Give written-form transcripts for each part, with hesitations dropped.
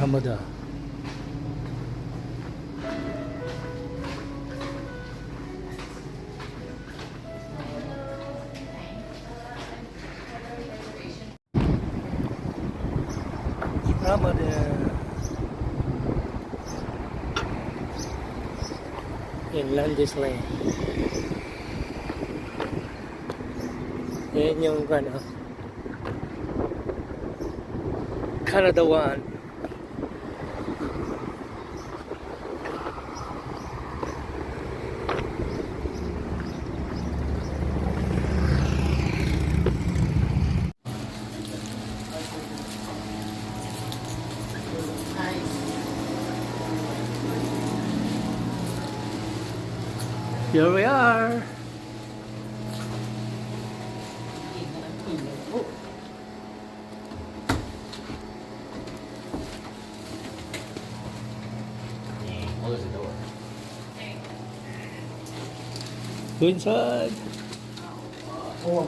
Ramadan. Ramadan. In Lundy's Lane. Yan yung Canada one. Here we are. Close the door. Go inside. Oh,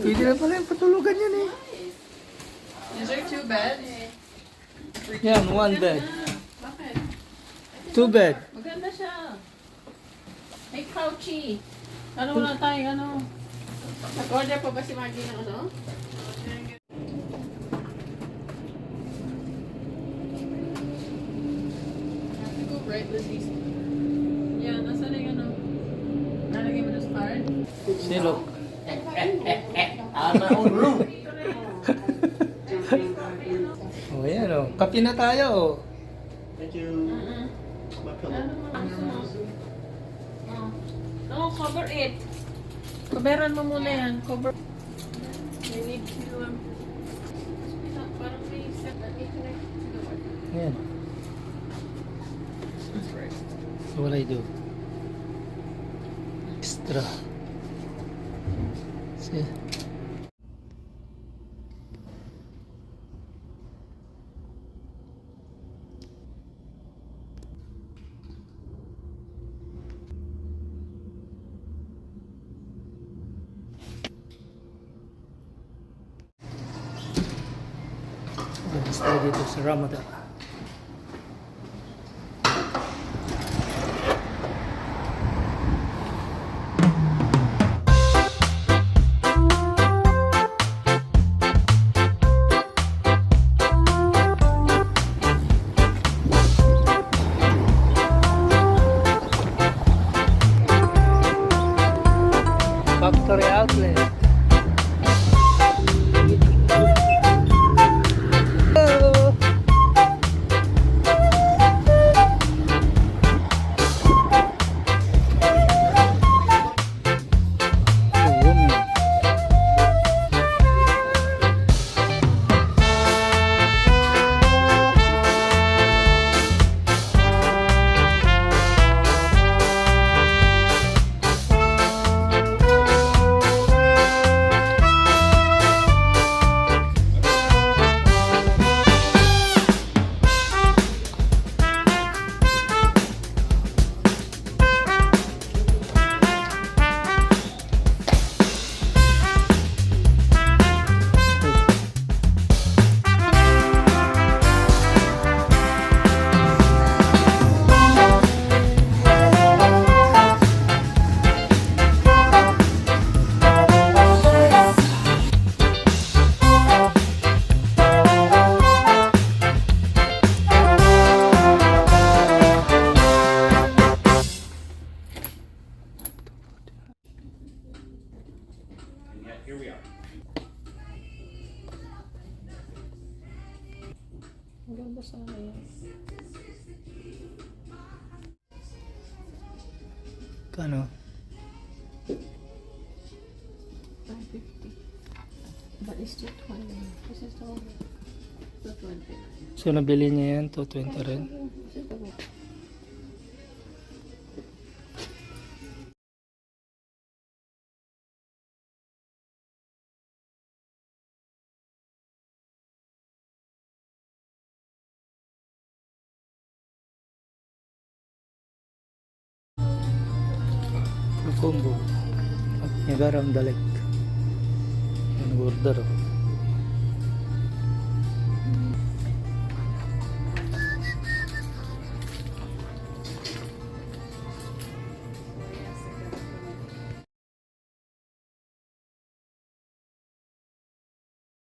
pwede na pala yung patulugan yan eh. Is there 2 beds? Yan, 1 bed. Bakit? 2 bed. Maganda siya. May couchy. Ano wala tayo, Nag-order pa ba si Maggie ng Go right with these. Yeah, nasa na yung nalagay mo na sa card? Sino? I have my own room. Oh, yan oh. Kape na tayo oh. Thank you. My pillow. No, cover it. Coveran mo muna yan. Cover. I need to, parang may set na i-connect to the wall. Ayan. That's right. So what I do? Extra. See? Stay dito sa Ramadan. Factory outlet. Here we are. Maganda sa akin. Kano? 550. But it's 220. This is the 220. So nabili niya yan, 220 rin. Combo at Niagara Falls. Ang order.